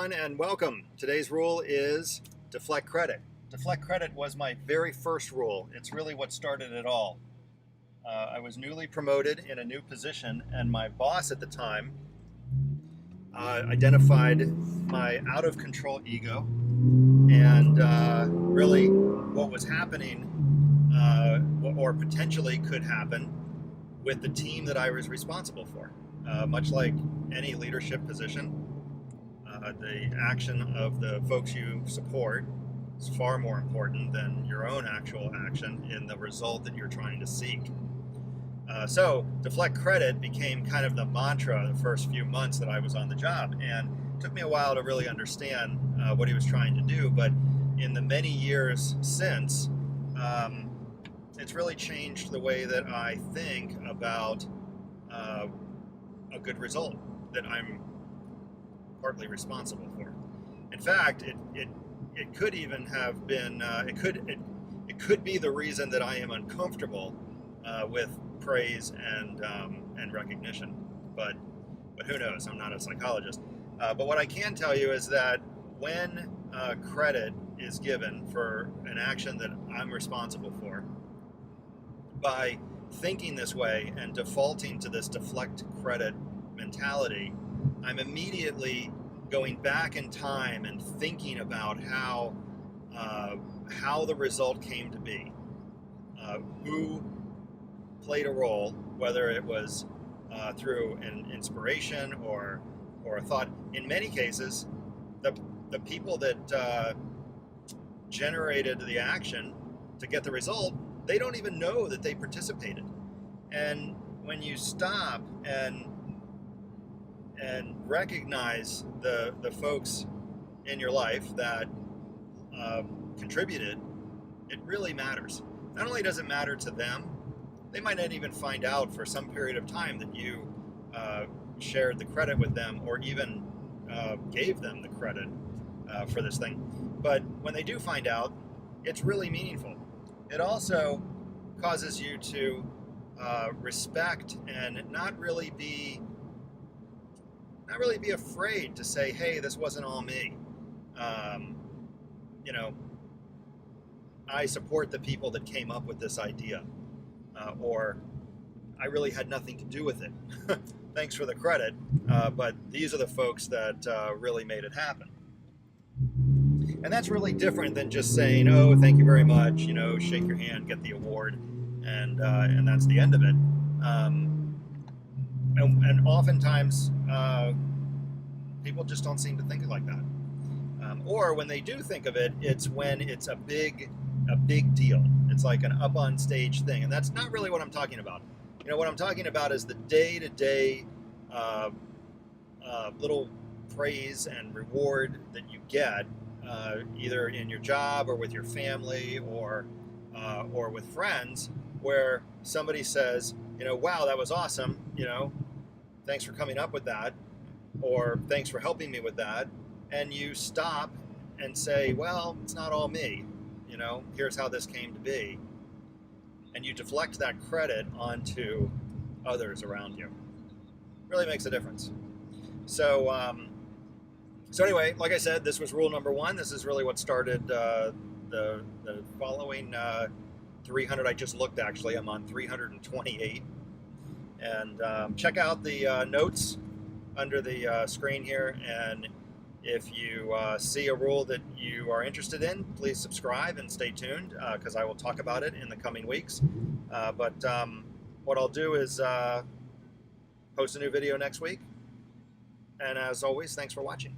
everyone, and welcome. Today's rule is deflect credit. Deflect credit was my very first rule. It's really what started it all. I was newly promoted in a new position, and my boss at the time identified my out of control ego and really what was happening or potentially could happen with the team that I was responsible for. Much like any leadership position, the action of the folks you support is far more important than your own actual action in the result that you're trying to seek. So deflect credit became kind of the mantra the first few months that I was on the job, and it took me a while to really understand what he was trying to do, but in the many years since, it's really changed the way that I think about a good result that I'm partly responsible for. In fact, it could even have been it could be the reason that I am uncomfortable with praise and recognition. But who knows? I'm not a psychologist. But what I can tell you is that when credit is given for an action that I'm responsible for, by thinking this way and defaulting to this deflect credit mentality, I'm immediately going back in time and thinking about how the result came to be, who played a role, whether it was through an inspiration or a thought. In many cases, the people that generated the action to get the result, they don't even know that they participated. And when you stop and recognize the folks in your life that contributed, it really matters. Not only does it matter to them, they might not even find out for some period of time that you shared the credit with them or even gave them the credit for this thing. But when they do find out, it's really meaningful. It also causes you to respect and not really be afraid to say, hey, this wasn't all me. I support the people that came up with this idea, or I really had nothing to do with it. Thanks for the credit, but these are the folks that really made it happen. And that's really different than just saying, oh, thank you very much, shake your hand, get the award, and that's the end of it. And oftentimes, people just don't seem to think of it like that. Or when they do think of it, it's when it's a big deal. It's like an up on stage thing, and that's not really what I'm talking about. What I'm talking about is the day-to-day little praise and reward that you get, either in your job or with your family or with friends, where somebody says, wow, that was awesome, thanks for coming up with that, or thanks for helping me with that, and you stop and say, well, it's not all me, here's how this came to be, and you deflect that credit onto others around you. Really makes a difference. So anyway, like I said, this was rule number one. This is really what started the following 300. I just looked, actually. I'm on 328. And check out the notes under the screen here. And if you see a rule that you are interested in, please subscribe and stay tuned, because I will talk about it in the coming weeks. But what I'll do is post a new video next week. And as always, thanks for watching.